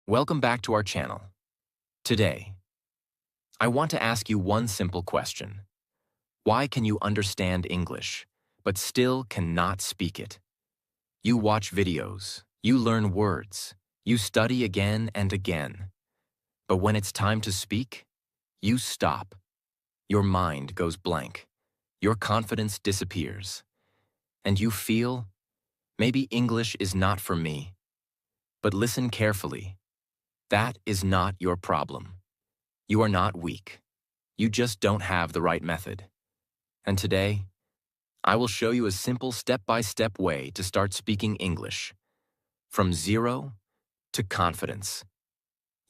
Welcome back to our channel. Today, I want to ask you one simple question. Why can you understand English, but still cannot speak it? You watch videos, you learn words, you study again and again. But when it's time to speak, you stop. Your mind goes blank. Your confidence disappears. And you feel, maybe English is not for me. But listen carefully. That is not your problem. You are not weak. You just don't have the right method. And today, I will show you a simple step-by-step way to start speaking English, from zero to confidence,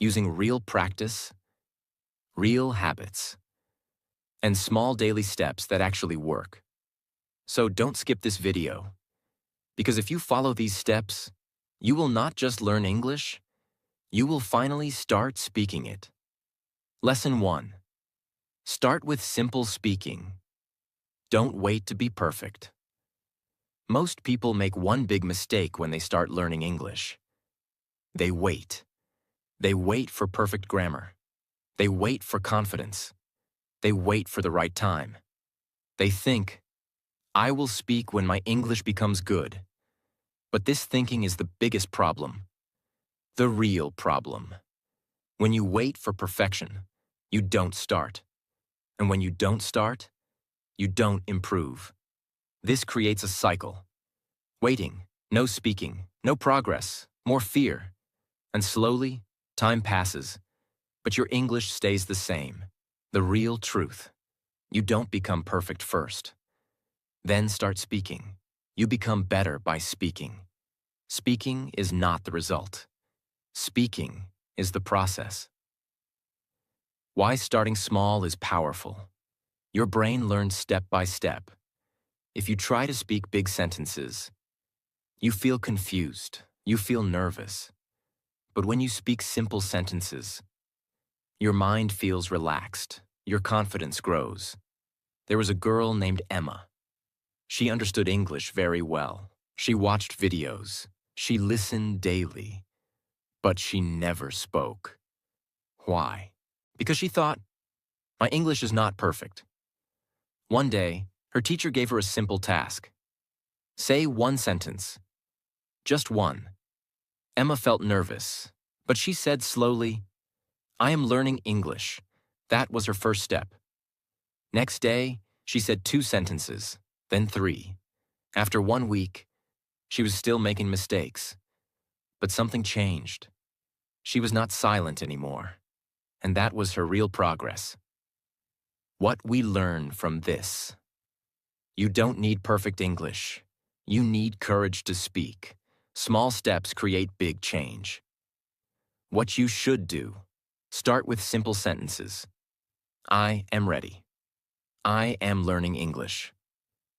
using real practice, real habits, and small daily steps that actually work. So don't skip this video, because if you follow these steps, you will not just learn English, you will finally start speaking it. Lesson 1. Start with simple speaking. Don't wait to be perfect. Most people make one big mistake when they start learning English. They wait. They wait for perfect grammar. They wait for confidence. They wait for the right time. They think, I will speak when my English becomes good. But this thinking is the biggest problem. The real problem. When you wait for perfection, you don't start. And when you don't start, you don't improve. This creates a cycle. Waiting, no speaking, no progress, more fear. And slowly, time passes, but your English stays the same. The real truth. You don't become perfect first. Then start speaking. You become better by speaking. Speaking is not the result. Speaking is the process. Why starting small is powerful. Your brain learns step by step. If you try to speak big sentences, you feel confused, you feel nervous. But when you speak simple sentences, your mind feels relaxed, your confidence grows. There was a girl named Emma. She understood English very well. She watched videos. She listened daily. But she never spoke. Why? Because she thought, my English is not perfect. One day, her teacher gave her a simple task. Say one sentence. Just one. Emma felt nervous, but she said slowly, I am learning English. That was her first step. Next day, she said 2 sentences, then 3. After 1 week, she was still making mistakes. But something changed. She was not silent anymore, and that was her real progress. What we learn from this. You don't need perfect English. You need courage to speak. Small steps create big change. What you should do. Start with simple sentences. I am ready. I am learning English.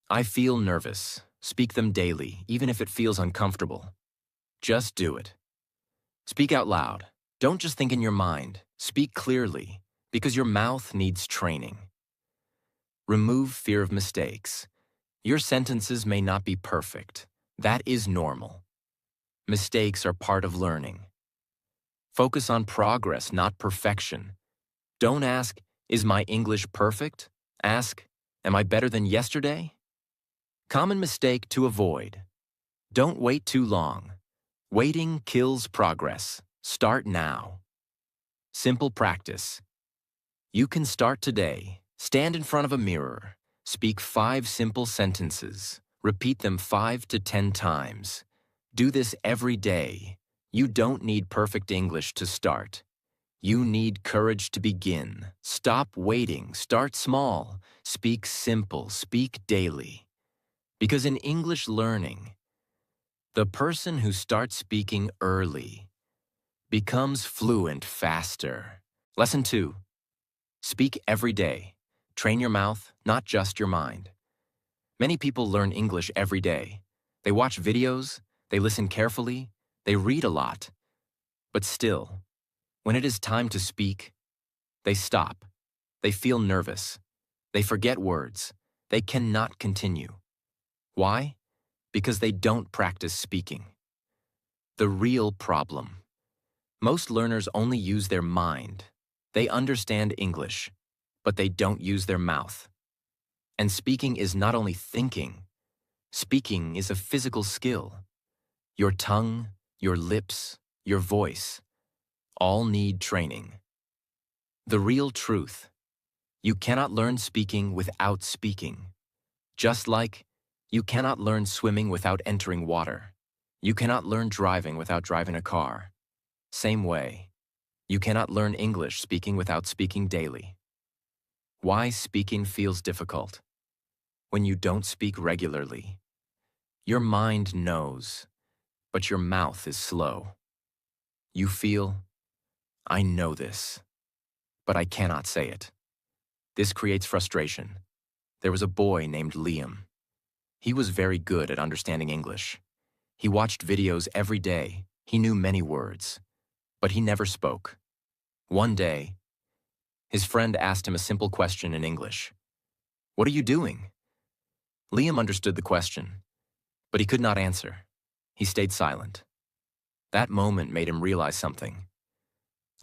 I feel nervous. Speak them daily, even if it feels uncomfortable. Just do it. Speak out loud. Don't just think in your mind. Speak clearly, because your mouth needs training. Remove fear of mistakes. Your sentences may not be perfect. That is normal. Mistakes are part of learning. Focus on progress, not perfection. Don't ask, is my English perfect? Ask, am I better than yesterday? Common mistake to avoid. Don't wait too long. Waiting kills progress. Start now. Simple practice. You can start today. Stand in front of a mirror. Speak 5 simple sentences. Repeat them 5 to 10 times. Do this every day. You don't need perfect English to start. You need courage to begin. Stop waiting. Start small. Speak simple. Speak daily. Because in English learning, the person who starts speaking early becomes fluent faster. Lesson 2. Speak every day. Train your mouth, not just your mind. Many people learn English every day. They watch videos, they listen carefully, they read a lot. But still, when it is time to speak, they stop. They feel nervous. They forget words. They cannot continue. Why? Because they don't practice speaking. The real problem. Most learners only use their mind. They understand English, but they don't use their mouth. And speaking is not only thinking, speaking is a physical skill. Your tongue, your lips, your voice, all need training. The real truth: you cannot learn speaking without speaking. Just like you cannot learn swimming without entering water. You cannot learn driving without driving a car. Same way, you cannot learn English speaking without speaking daily. Why speaking feels difficult? When you don't speak regularly, your mind knows, but your mouth is slow. You feel, I know this, but I cannot say it. This creates frustration. There was a boy named Liam. He was very good at understanding English. He watched videos every day. He knew many words, but he never spoke. One day, his friend asked him a simple question in English. "What are you doing?" Liam understood the question, but he could not answer. He stayed silent. That moment made him realize something.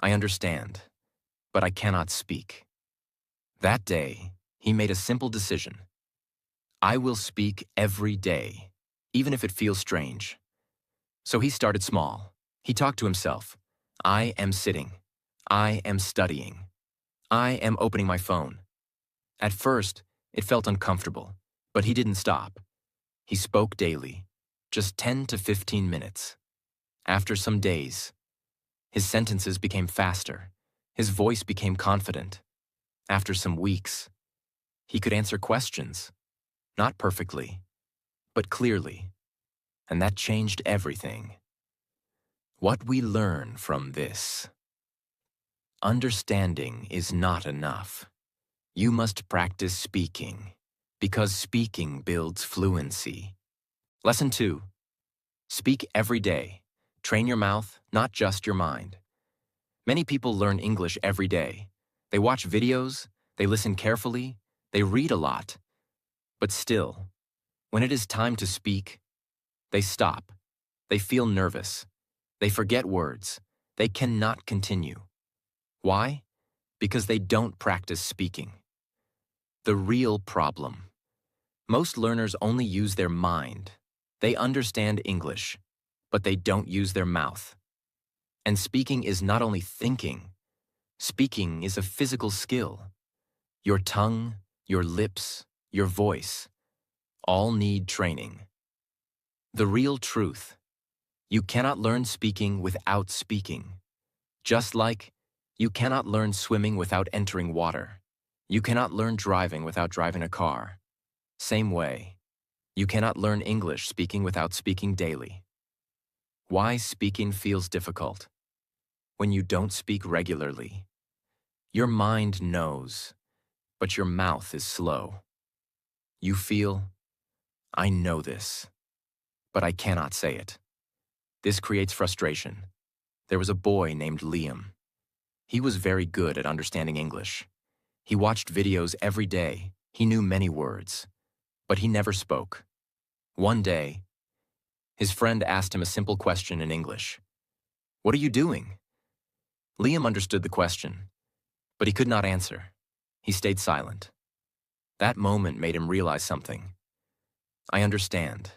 I understand, but I cannot speak. That day, he made a simple decision. I will speak every day, even if it feels strange. So he started small. He talked to himself. I am sitting. I am studying. I am opening my phone. At first, it felt uncomfortable, but he didn't stop. He spoke daily, just 10 to 15 minutes. After some days, his sentences became faster. His voice became confident. After some weeks, he could answer questions, not perfectly, but clearly, and that changed everything. What we learn from this: understanding is not enough. You must practice speaking, because speaking builds fluency. Lesson 2. Speak every day. Train your mouth, not just your mind. Many people learn English every day. They watch videos, they listen carefully, they read a lot. But still, when it is time to speak, they stop. They feel nervous. They forget words. They cannot continue. Why? Because they don't practice speaking. The real problem: most learners only use their mind. They understand English, but they don't use their mouth. And speaking is not only thinking, speaking is a physical skill. Your tongue, your lips, your voice, all need training. The real truth: you cannot learn speaking without speaking. Just like you cannot learn swimming without entering water. You cannot learn driving without driving a car. Same way, you cannot learn English speaking without speaking daily. Why speaking feels difficult? When you don't speak regularly, your mind knows, but your mouth is slow. You feel, I know this, but I cannot say it. This creates frustration. There was a boy named Liam. He was very good at understanding English. He watched videos every day. He knew many words, but he never spoke. One day, his friend asked him a simple question in English. What are you doing? Liam understood the question, but he could not answer. He stayed silent. That moment made him realize something. I understand,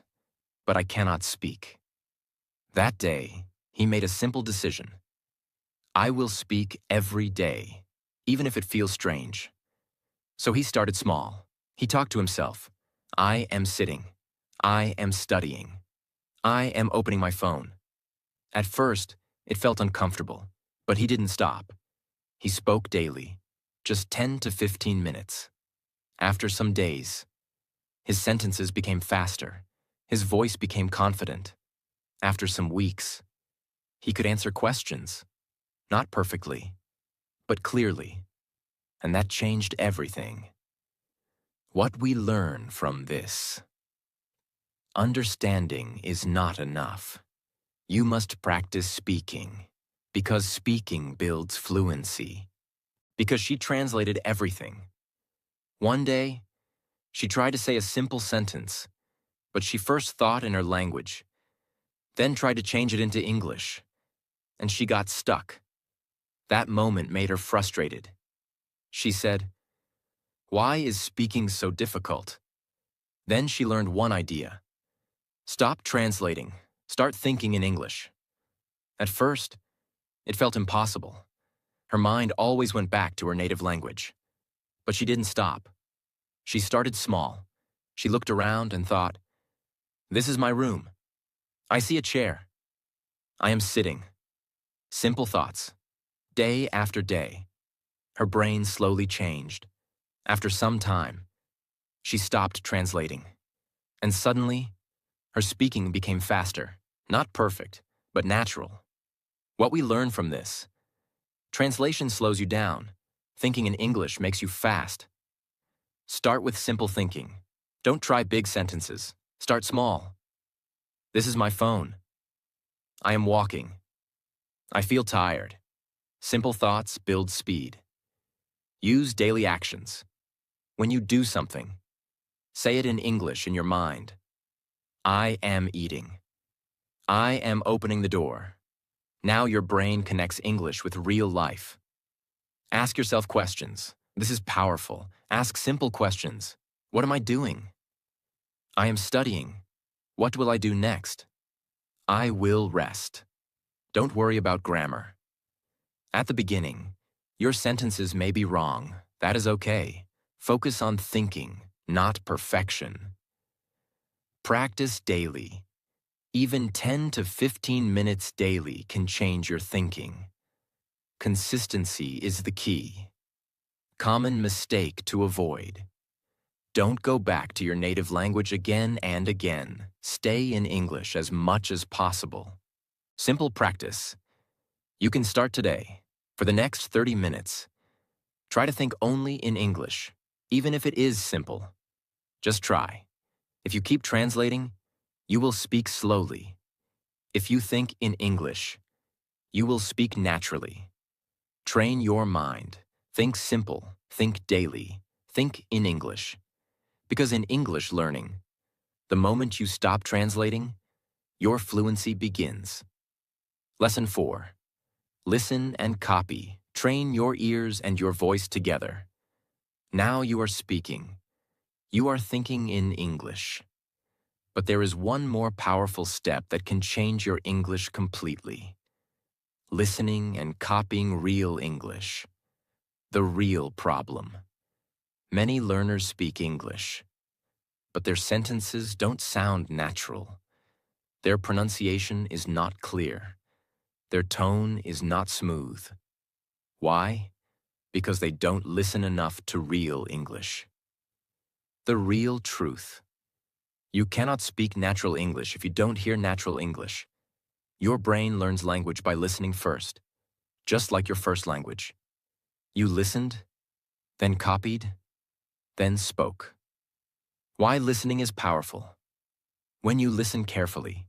but I cannot speak. That day, he made a simple decision. I will speak every day, even if it feels strange. So he started small. He talked to himself. I am sitting. I am studying. I am opening my phone. At first, it felt uncomfortable, but he didn't stop. He spoke daily, just 10 to 15 minutes. After some days, his sentences became faster. His voice became confident. After some weeks, he could answer questions, not perfectly, but clearly, and that changed everything. What we learn from this: understanding is not enough. You must practice speaking, because speaking builds fluency. Because she translated everything. One day, she tried to say a simple sentence, but she first thought in her language, then tried to change it into English. and she got stuck. That moment made her frustrated. She said, "Why is speaking so difficult?" Then she learned one idea. Stop translating. Start thinking in English. At first, it felt impossible. Her mind always went back to her native language. But she didn't stop. She started small. She looked around and thought, "This is my room. I see a chair. I am sitting." Simple thoughts. Day after day, her brain slowly changed. After some time, she stopped translating. And suddenly, her speaking became faster. Not perfect, but natural. What we learn from this: translation slows you down. Thinking in English makes you fast. Start with simple thinking. Don't try big sentences. Start small. This is my phone. I am walking. I feel tired. Simple thoughts build speed. Use daily actions. When you do something, say it in English in your mind. I am eating. I am opening the door. Now your brain connects English with real life. Ask yourself questions. This is powerful. Ask simple questions. What am I doing? I am studying. What will I do next? I will rest. Don't worry about grammar. At the beginning, your sentences may be wrong. That is okay. Focus on thinking, not perfection. Practice daily. Even 10 to 15 minutes daily can change your thinking. Consistency is the key. Common mistake to avoid: don't go back to your native language again and again. Stay in English as much as possible. Simple practice. You can start today. For the next 30 minutes, try to think only in English, even if it is simple. Just try. If you keep translating, you will speak slowly. If you think in English, you will speak naturally. Train your mind. Think simple. Think daily. Think in English. Because in English learning, the moment you stop translating, your fluency begins. Lesson 4. Listen and copy. Train your ears and your voice together. Now you are speaking. You are thinking in English. But there is one more powerful step that can change your English completely. Listening and copying real English. The real problem. Many learners speak English, but their sentences don't sound natural. Their pronunciation is not clear. Their tone is not smooth. Why? Because they don't listen enough to real English. The real truth. You cannot speak natural English if you don't hear natural English. Your brain learns language by listening first, just like your first language. You listened, then copied, then spoke. Why listening is powerful. When you listen carefully,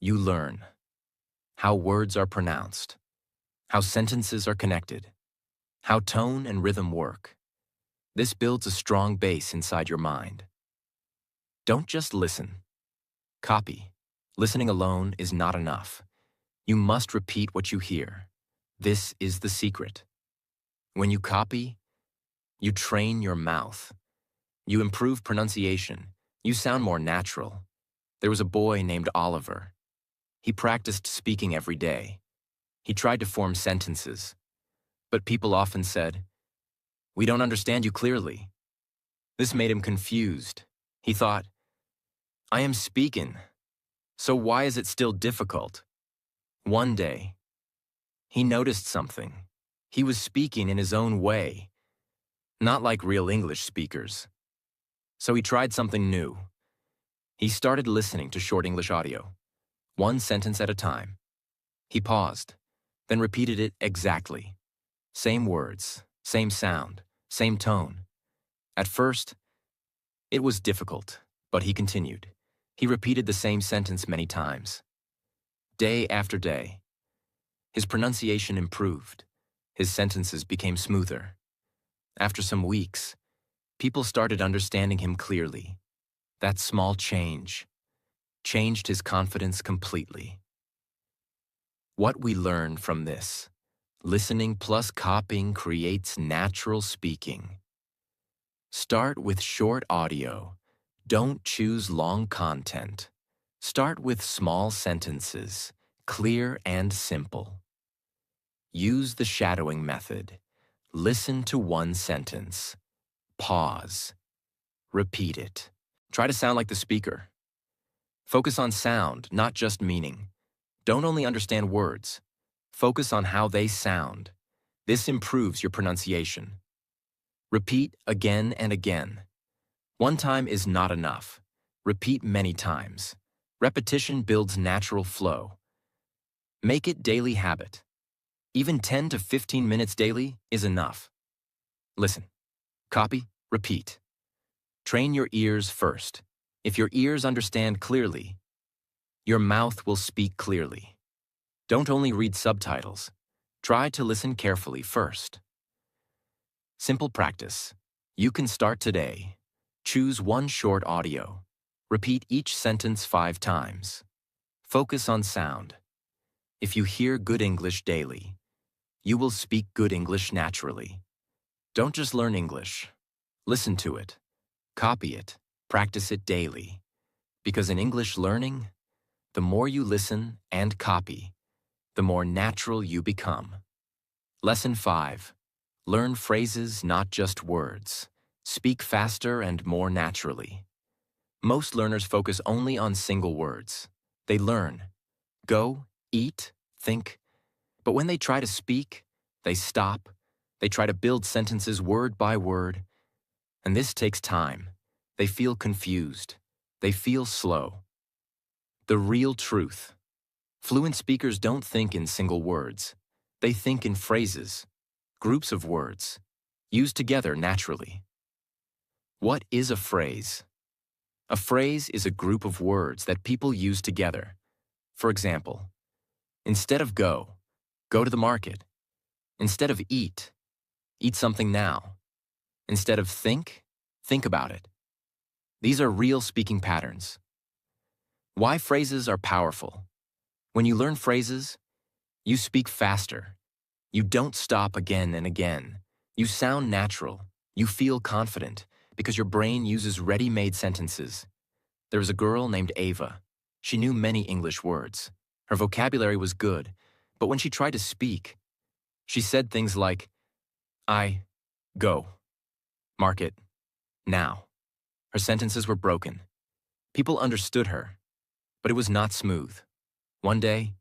you learn how words are pronounced, how sentences are connected, how tone and rhythm work. This builds a strong base inside your mind. Don't just listen. Copy. Listening alone is not enough. You must repeat what you hear. This is the secret. When you copy, you train your mouth. You improve pronunciation. You sound more natural. There was a boy named Oliver. He practiced speaking every day. He tried to form sentences. But people often said, "We don't understand you clearly." This made him confused. He thought, "I am speaking, so why is it still difficult?" One day, he noticed something. He was speaking in his own way, not like real English speakers. So he tried something new. He started listening to short English audio, one sentence at a time. He paused, then repeated it exactly. Same words, same sound, same tone. At first, it was difficult, but he continued. He repeated the same sentence many times. Day after day, his pronunciation improved. His sentences became smoother. After some weeks, people started understanding him clearly. That small change changed his confidence completely. What we learn from this: listening plus copying creates natural speaking. Start with short audio. Don't choose long content. Start with small sentences, clear and simple. Use the shadowing method. Listen to one sentence. Pause. Repeat it. Try to sound like the speaker. Focus on sound, not just meaning. Don't only understand words. Focus on how they sound. This improves your pronunciation. Repeat again and again. One time is not enough. Repeat many times. Repetition builds natural flow. Make it daily habit. Even 10 to 15 minutes daily is enough. Listen, copy, repeat. Train your ears first. If your ears understand clearly, your mouth will speak clearly. Don't only read subtitles. Try to listen carefully first. Simple practice. You can start today. Choose one short audio. Repeat each sentence 5 times. Focus on sound. If you hear good English daily, you will speak good English naturally. Don't just learn English. Listen to it. Copy it. Practice it daily. Because in English learning, the more you listen and copy, the more natural you become. Lesson 5. Learn phrases, not just words. Speak faster and more naturally. Most learners focus only on single words. They learn, go, eat, think, but when they try to speak, they stop. They try to build sentences word by word, and this takes time. They feel confused. They feel slow. The real truth. Fluent speakers don't think in single words. They think in phrases, groups of words, used together naturally. What is a phrase? A phrase is a group of words that people use together. For example, instead of go to the market. Instead of eat something now. Instead of think about it. These are real speaking patterns. Why phrases are powerful. When you learn phrases, you speak faster. You don't stop again and again. You sound natural. You feel confident because your brain uses ready-made sentences. There was a girl named Ava. She knew many English words. Her vocabulary was good, but when she tried to speak, she said things like, I go, market, now. Her sentences were broken. People understood her, but it was not smooth. One day,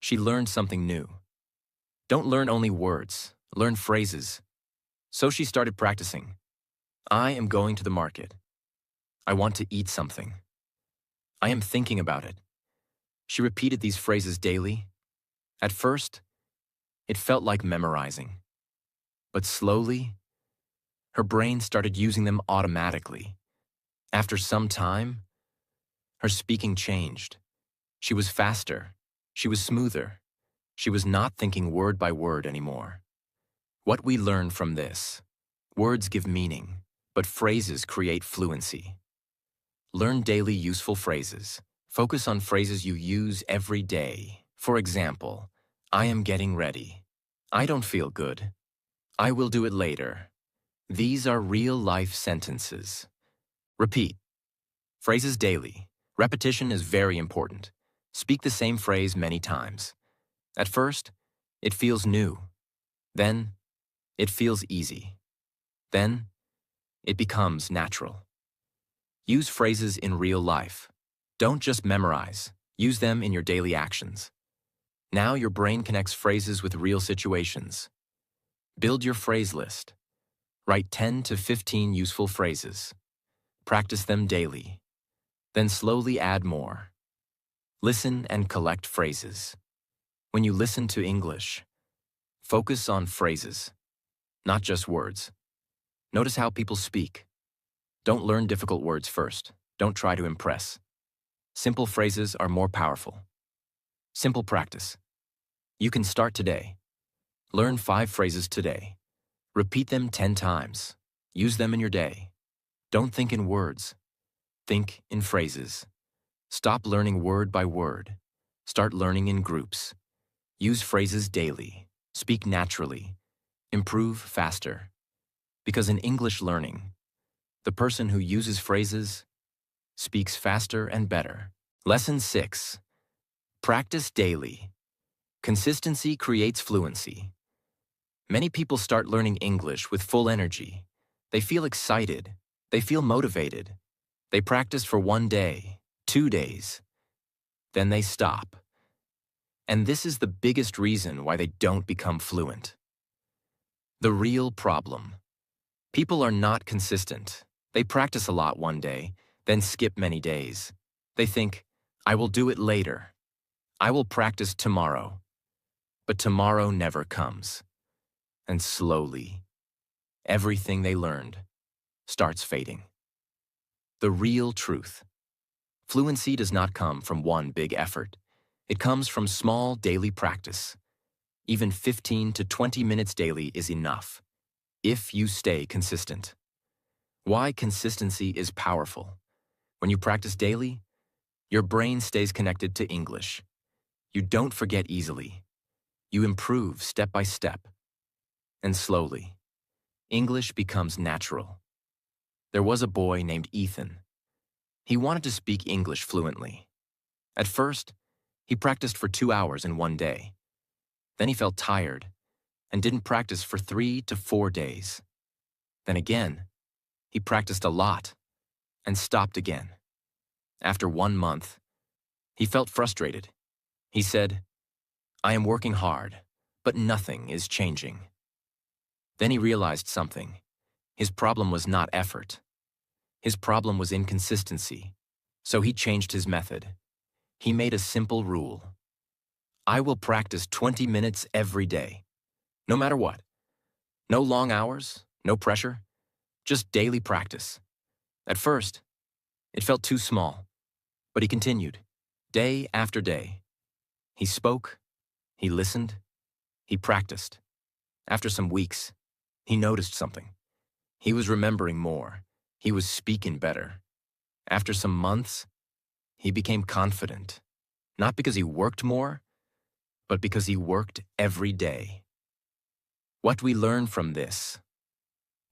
she learned something new. Don't learn only words, learn phrases. So she started practicing. I am going to the market. I want to eat something. I am thinking about it. She repeated these phrases daily. At first, it felt like memorizing. But slowly, her brain started using them automatically. After some time, her speaking changed. She was faster. She was smoother. She was not thinking word by word anymore. What we learn from this: words give meaning, but phrases create fluency. Learn daily useful phrases. Focus on phrases you use every day. For example, I am getting ready. I don't feel good. I will do it later. These are real-life sentences. Repeat. Phrases daily. Repetition is very important. Speak the same phrase many times. At first, it feels new. Then, it feels easy. Then, it becomes natural. Use phrases in real life. Don't just memorize. Use them in your daily actions. Now your brain connects phrases with real situations. Build your phrase list. Write 10 to 15 useful phrases. Practice them daily. Then slowly add more. Listen and collect phrases. When you listen to English, focus on phrases, not just words. Notice how people speak. Don't learn difficult words first. Don't try to impress. Simple phrases are more powerful. Simple practice. You can start today. Learn 5 phrases today. Repeat them 10 times. Use them in your day. Don't think in words. Think in phrases. Stop learning word by word. Start learning in groups. Use phrases daily. Speak naturally. Improve faster. Because in English learning, the person who uses phrases speaks faster and better. Lesson 6. Practice daily. Consistency creates fluency. Many people start learning English with full energy. They feel excited. They feel motivated. They practice for 1 day, 2 days. Then they stop. And this is the biggest reason why they don't become fluent. The real problem. People are not consistent. They practice a lot 1 day, then skip many days. They think, I will do it later. I will practice tomorrow. But tomorrow never comes. And slowly, everything they learned starts fading. The real truth. Fluency does not come from one big effort. It comes from small daily practice. Even 15 to 20 minutes daily is enough, if you stay consistent. Why consistency is powerful. When you practice daily, your brain stays connected to English. You don't forget easily. You improve step by step. And slowly, English becomes natural. There was a boy named Ethan. He wanted to speak English fluently. At first, he practiced for 2 hours in 1 day. Then he felt tired and didn't practice for 3 to 4 days. Then again, he practiced a lot and stopped again. After 1 month, he felt frustrated. He said, I am working hard, but nothing is changing. Then he realized something. His problem was not effort. His problem was inconsistency. So he changed his method. He made a simple rule. I will practice 20 minutes every day, no matter what. No long hours, no pressure, just daily practice. At first, it felt too small, but he continued, day after day. He spoke, he listened, he practiced. After some weeks, he noticed something. He was remembering more. He was speaking better. After some months, he became confident, not because he worked more, but because he worked every day. What we learn from this: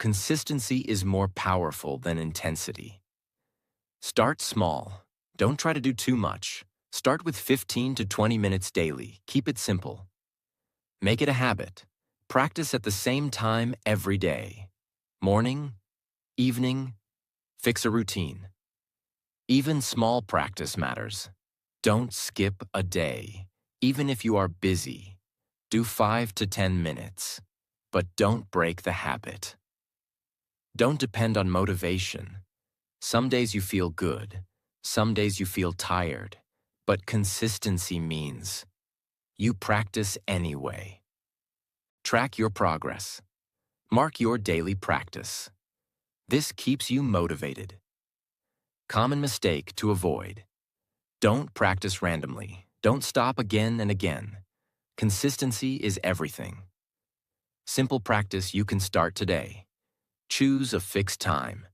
consistency is more powerful than intensity. Start small. Don't try to do too much. Start with 15 to 20 minutes daily. Keep it simple. Make it a habit. Practice at the same time every day. Morning, evening, fix a routine. Even small practice matters. Don't skip a day. Even if you are busy, do 5 to 10 minutes. But don't break the habit. Don't depend on motivation. Some days you feel good. Some days you feel tired. But consistency means you practice anyway. Track your progress. Mark your daily practice. This keeps you motivated. Common mistake to avoid. Don't practice randomly. Don't stop again and again. Consistency is everything. Simple practice you can start today. Choose a fixed time.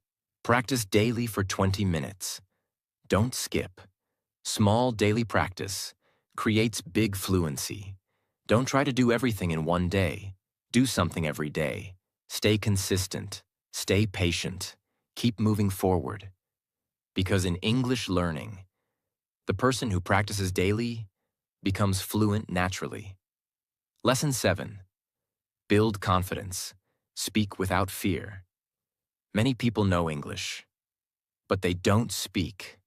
Practice daily for 20 minutes. Don't skip. Small daily practice creates big fluency. Don't try to do everything in 1 day. Do something every day. Stay consistent. Stay patient. Keep moving forward. Because in English learning, the person who practices daily becomes fluent naturally. Lesson 7. Build confidence. Speak without fear. Many people know English, but they don't speak.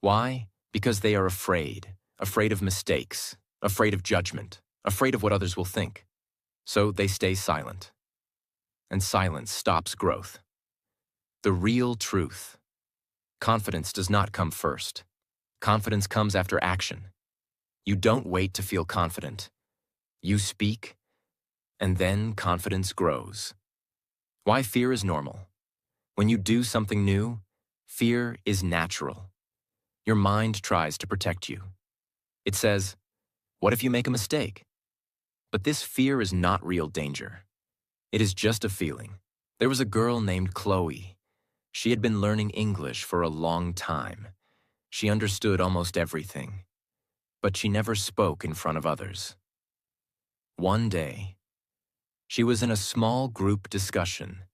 Why? Because they are afraid of mistakes, afraid of judgment, afraid of what others will think. So they stay silent. And silence stops growth. The real truth. Confidence does not come first. Confidence comes after action. You don't wait to feel confident. You speak, and then confidence grows. Why fear is normal. When you do something new, fear is natural. Your mind tries to protect you. It says, what if you make a mistake? But this fear is not real danger. It is just a feeling. There was a girl named Chloe. She had been learning English for a long time. She understood almost everything. But she never spoke in front of others. One day, she was in a small group discussion.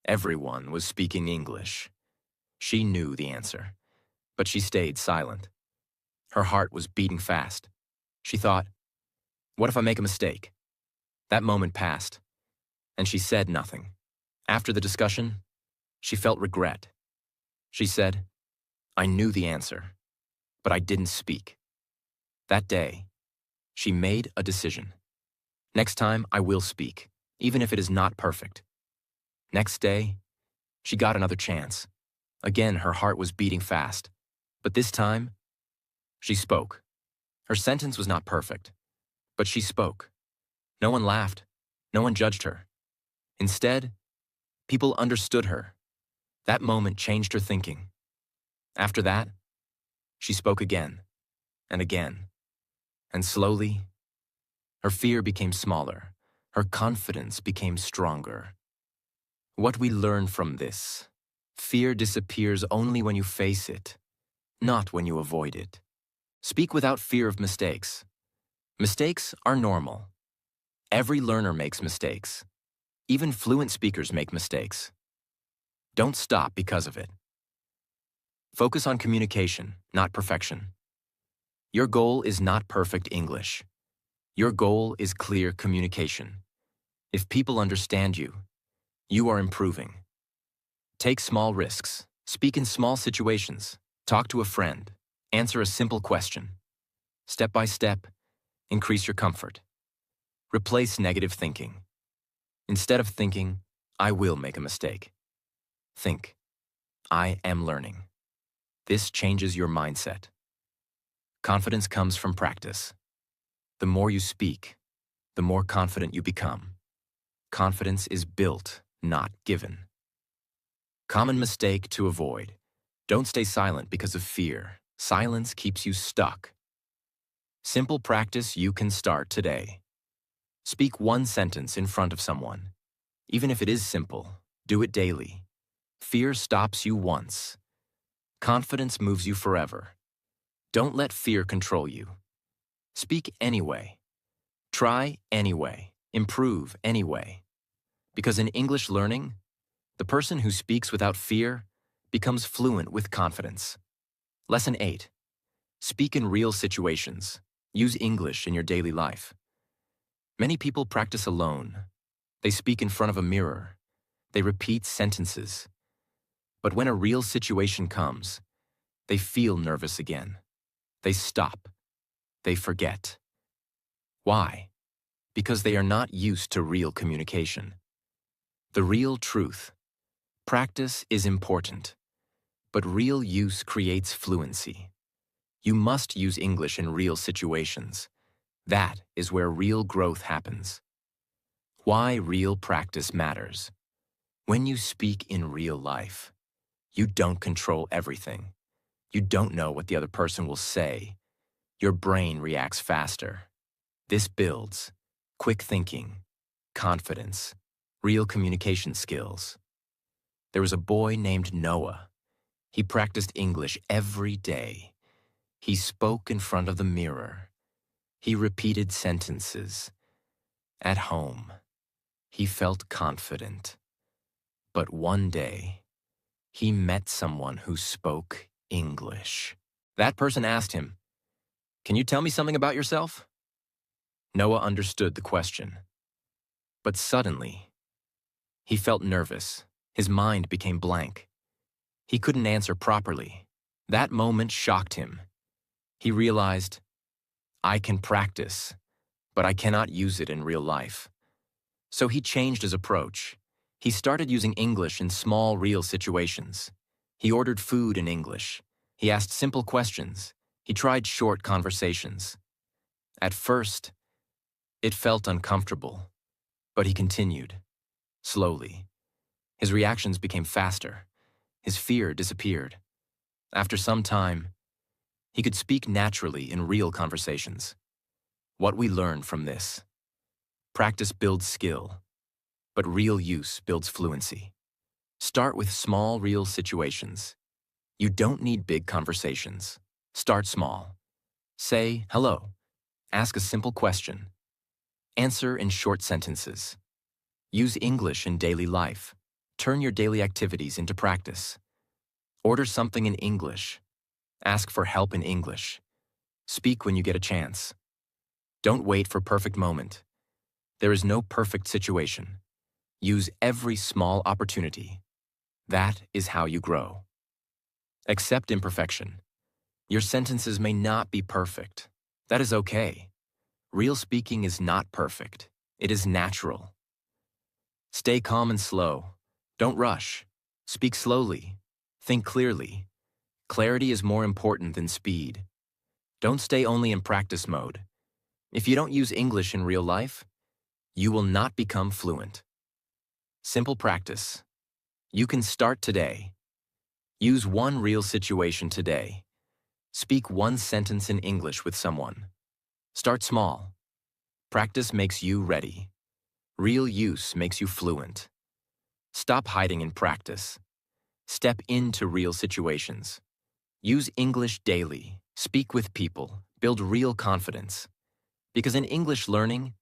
Everyone was speaking English. She knew the answer, but she stayed silent. Her heart was beating fast. She thought, what if I make a mistake? That moment passed, and she said nothing. After the discussion, she felt regret. She said, I knew the answer, but I didn't speak. That day, she made a decision. Next time, I will speak, even if it is not perfect. Next day, she got another chance. Again, her heart was beating fast, but this time, she spoke. Her sentence was not perfect, but she spoke. No one laughed. No one judged her. Instead, people understood her. That moment changed her thinking. After that, she spoke again and again, and slowly, her fear became smaller. Her confidence became stronger. What we learn from this: fear disappears only when you face it, not when you avoid it. Speak without fear of mistakes. Mistakes are normal. Every learner makes mistakes. Even fluent speakers make mistakes. Don't stop because of it. Focus on communication, not perfection. Your goal is not perfect English. Your goal is clear communication. If people understand you, you are improving. Take small risks. Speak in small situations. Talk to a friend. Answer a simple question. Step by step, increase your comfort. Replace negative thinking. Instead of thinking, I will make a mistake, think, I am learning. This changes your mindset. Confidence comes from practice. The more you speak, the more confident you become. Confidence is built, not given. Common mistake to avoid: don't stay silent because of fear. Silence keeps you stuck. Simple practice you can start today. Speak one sentence in front of someone. Even if it is simple, do it daily. Fear stops you once. Confidence moves you forever. Don't let fear control you. Speak anyway. Try anyway. Improve anyway. Because in English learning, the person who speaks without fear becomes fluent with confidence. Lesson 8. Speak in real situations. Use English in your daily life. Many people practice alone. They speak in front of a mirror. They repeat sentences. But when a real situation comes, they feel nervous again. They stop. They forget. Why? Because they are not used to real communication. The real truth: practice is important, but real use creates fluency. You must use English in real situations. That is where real growth happens. Why real practice matters. When you speak in real life, you don't control everything. You don't know what the other person will say. Your brain reacts faster. This builds quick thinking, confidence, real communication skills. There was a boy named Noah. He practiced English every day. He spoke in front of the mirror. He repeated sentences. At home, he felt confident. But one day, he met someone who spoke English. That person asked him, "Can you tell me something about yourself?" Noah understood the question. But suddenly, he felt nervous. His mind became blank. He couldn't answer properly. That moment shocked him. He realized, I can practice, but I cannot use it in real life. So he changed his approach. He started using English in small, real situations. He ordered food in English. He asked simple questions. He tried short conversations. At first, it felt uncomfortable, but he continued. Slowly, his reactions became faster. His fear disappeared. After some time, he could speak naturally in real conversations. What we learn from this: practice builds skill, but real use builds fluency. Start with small, real situations. You don't need big conversations. Start small. Say hello. Ask a simple question. Answer in short sentences. Use English in daily life. Turn your daily activities into practice. Order something in English. Ask for help in English. Speak when you get a chance. Don't wait for perfect moment. There is no perfect situation. Use every small opportunity. That is how you grow. Accept imperfection. Your sentences may not be perfect. That is okay. Real speaking is not perfect. It is natural. Stay calm and slow. Don't rush. Speak slowly. Think clearly. Clarity is more important than speed. Don't stay only in practice mode. If you don't use English in real life, you will not become fluent. Simple practice. You can start today. Use one real situation today. Speak one sentence in English with someone. Start small. Practice makes you ready. Real use makes you fluent. Stop hiding in practice. Step into real situations. Use English daily. Speak with people. Build real confidence. Because in English learning,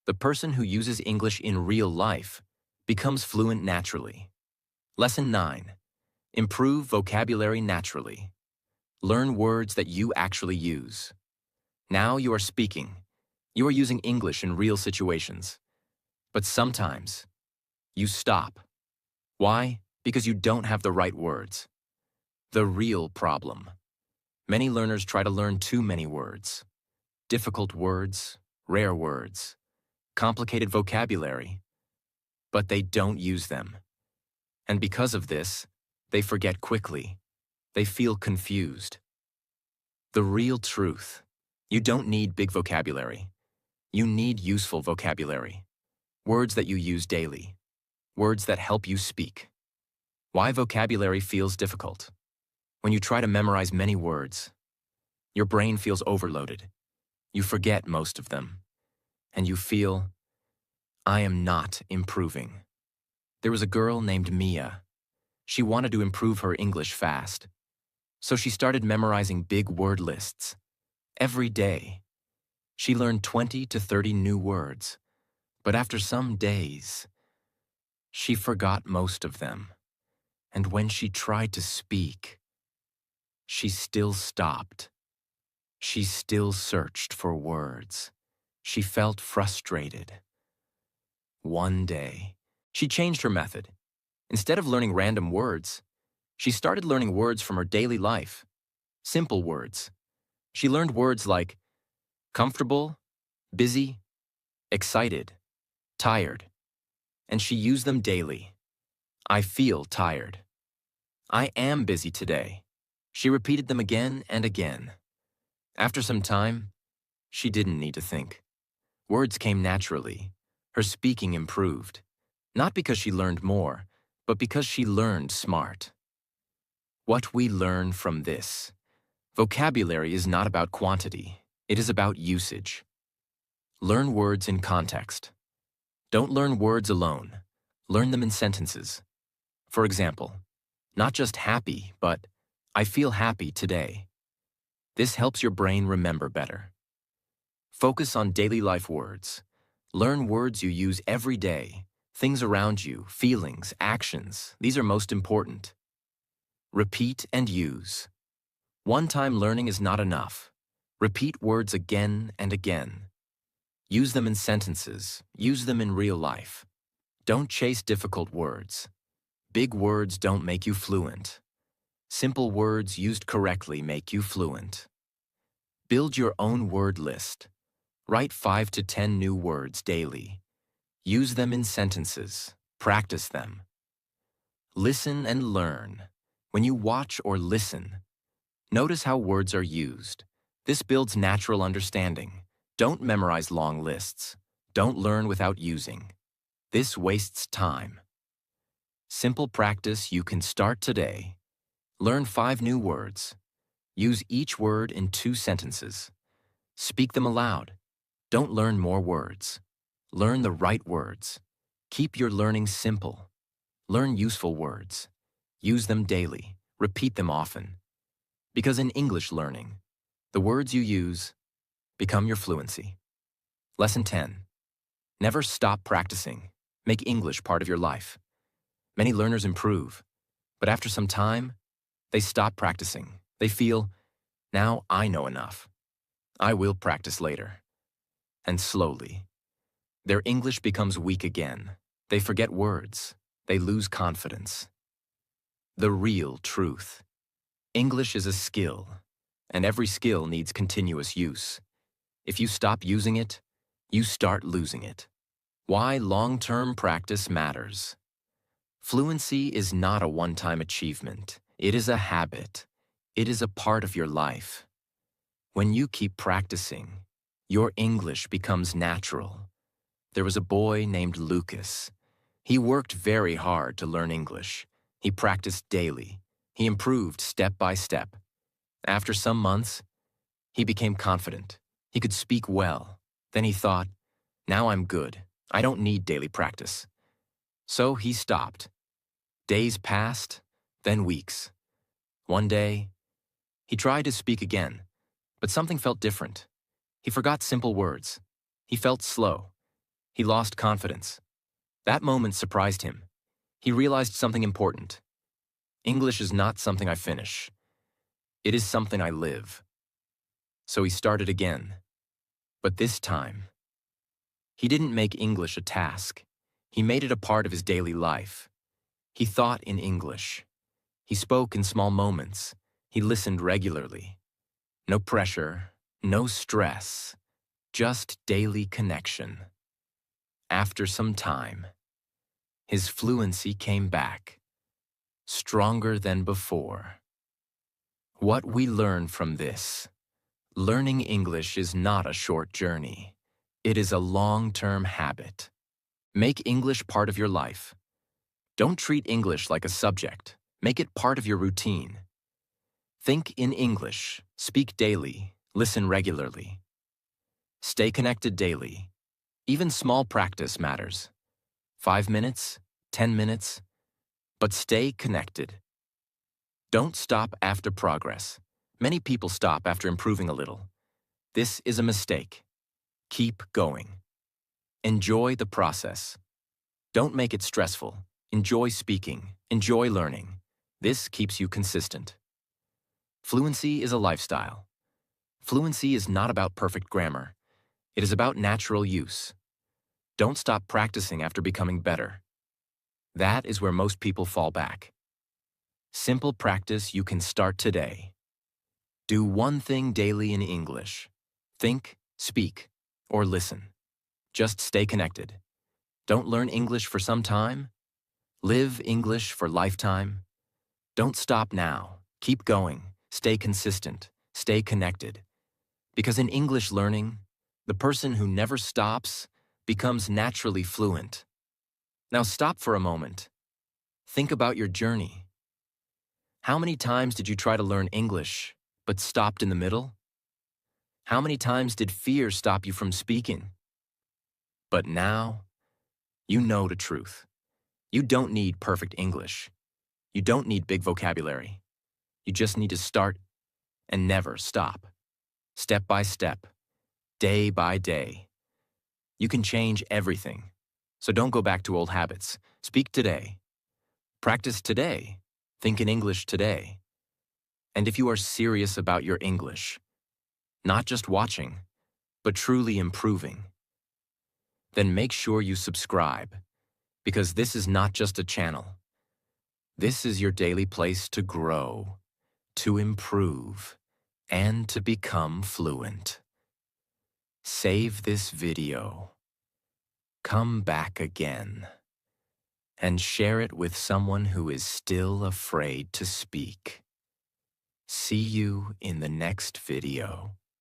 the person who uses English in real life becomes fluent naturally. Lesson 9. Improve vocabulary naturally. Learn words that you actually use. Now you are speaking. You are using English in real situations. But sometimes, you stop. Why? Because you don't have the right words. The real problem. Many learners try to learn too many words. Difficult words, rare words, complicated vocabulary. But they don't use them. And because of this, they forget quickly. They feel confused. The real truth. You don't need big vocabulary. You need useful vocabulary. Words that you use daily. Words that help you speak. Why vocabulary feels difficult? When you try to memorize many words, your brain feels overloaded. You forget most of them. And you feel, I am not improving. There was a girl named Mia. She wanted to improve her English fast. So she started memorizing big word lists. Every day, she learned 20 to 30 new words. But after some days, she forgot most of them. And when she tried to speak, she still stopped. She still searched for words. She felt frustrated. One day, she changed her method. Instead of learning random words, she started learning words from her daily life. Simple words. She learned words like comfortable, busy, excited, tired. And she used them daily. I feel tired. I am busy today. She repeated them again and again. After some time, she didn't need to think. Words came naturally. Her speaking improved. Not because she learned more, but because she learned smart. What we learn from this. Vocabulary is not about quantity. It is about usage. Learn words in context. Don't learn words alone. Learn them in sentences. For example, not just happy, but I feel happy today. This helps your brain remember better. Focus on daily life words. Learn words you use every day. Things around you, feelings, actions, these are most important. Repeat and use. One-time learning is not enough. Repeat words again and again. Use them in sentences. Use them in real life. Don't chase difficult words. Big words don't make you fluent. Simple words used correctly make you fluent. Build your own word list. Write 5 to 10 new words daily. Use them in sentences. Practice them. Listen and learn. When you watch or listen, notice how words are used. This builds natural understanding. Don't memorize long lists. Don't learn without using. This wastes time. Simple practice you can start today. Learn 5 new words. Use each word in 2 sentences. Speak them aloud. Don't learn more words. Learn the right words. Keep your learning simple. Learn useful words. Use them daily. Repeat them often. Because in English learning, the words you use become your fluency. Lesson 10. Never stop practicing. Make English part of your life. Many learners improve, but after some time, they stop practicing. They feel, now I know enough. I will practice later. And slowly, their English becomes weak again. They forget words. They lose confidence. The real truth. English is a skill, and every skill needs continuous use. If you stop using it, you start losing it. Why long-term practice matters. Fluency is not a one-time achievement. It is a habit. It is a part of your life. When you keep practicing, your English becomes natural. There was a boy named Lucas. He worked very hard to learn English. He practiced daily. He improved step by step. After some months, he became confident. He could speak well. Then he thought, now I'm good. I don't need daily practice. So he stopped. Days passed, then weeks. One day, he tried to speak again, but something felt different. He forgot simple words. He felt slow. He lost confidence. That moment surprised him. He realized something important. English is not something I finish. It is something I live. So he started again. But this time, he didn't make English a task. He made it a part of his daily life. He thought in English. He spoke in small moments. He listened regularly. No pressure, no stress, just daily connection. After some time, his fluency came back, stronger than before. What we learn from this: learning English is not a short journey. It is a long-term habit. Make English part of your life. Don't treat English like a subject. Make it part of your routine. Think in English, speak daily, listen regularly. Stay connected daily. Even small practice matters. 5 minutes, 10 minutes, but stay connected. Don't stop after progress. Many people stop after improving a little. This is a mistake. Keep going. Enjoy the process. Don't make it stressful. Enjoy speaking. Enjoy learning. This keeps you consistent. Fluency is a lifestyle. Fluency is not about perfect grammar. It is about natural use. Don't stop practicing after becoming better. That is where most people fall back. Simple practice you can start today. Do one thing daily in English. Think, speak, or listen. Just stay connected. Don't learn English for some time. Live English for lifetime. Don't stop now. Keep going. Stay consistent. Stay connected. Because in English learning, the person who never stops becomes naturally fluent. Now stop for a moment. Think about your journey. How many times did you try to learn English, but stopped in the middle? How many times did fear stop you from speaking? But now, you know the truth. You don't need perfect English. You don't need big vocabulary. You just need to start and never stop. Step by step, day by day. You can change everything. So don't go back to old habits. Speak today. Practice today. Think in English today. And if you are serious about your English, not just watching, but truly improving, then make sure you subscribe, because this is not just a channel. This is your daily place to grow, to improve, and to become fluent. Save this video. Come back again. And share it with someone who is still afraid to speak. See you in the next video.